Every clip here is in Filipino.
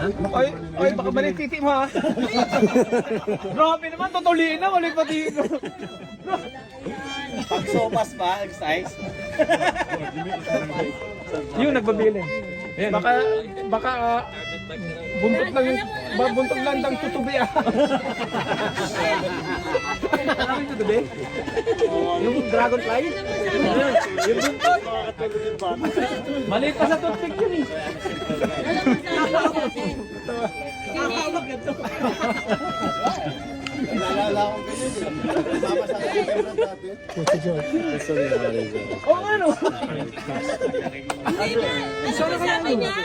Oy, baka balik titi mo ha. Grabe naman, tutuliin na, ulit pati. Pag sopas pa, size. Yung nagbabili. Baka buntot lang yung buntot lang ng tutubi ah. Alam mo tutubi? Yung dragonfly? Yung buntot. Maliit pa sa toothpick yun eh. Nalala ko ganyan eh. Mama sa akin meron dati. Oo nga no. Ano ba sabi niya?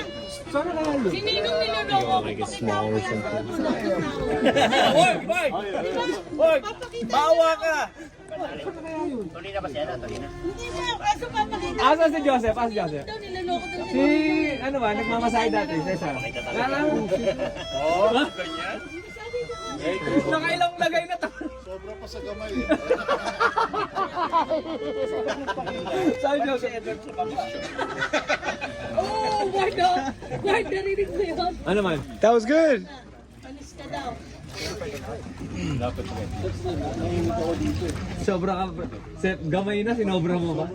Sana kaya yun. Sininong niloloko ko? Pakita ko yan. Hoy! Hoy! Hoy! Bawa ka! Hindi mo, kaso papakita ko. Asa si Joseph? Asa si Joseph? Daw niloloko daw Si, ano ba, nagmamasahe dati, Cesar. Oh, ganyan? Nakailang lagay na to. Sobra pa sa gamay eh. Sabi Joseph. Oh, word narinig mo yun. Ano man? That was good. Alis ka daw. Sobra ka. Gamay na, sinobra mo ba?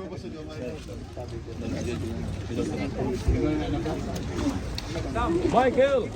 Michael!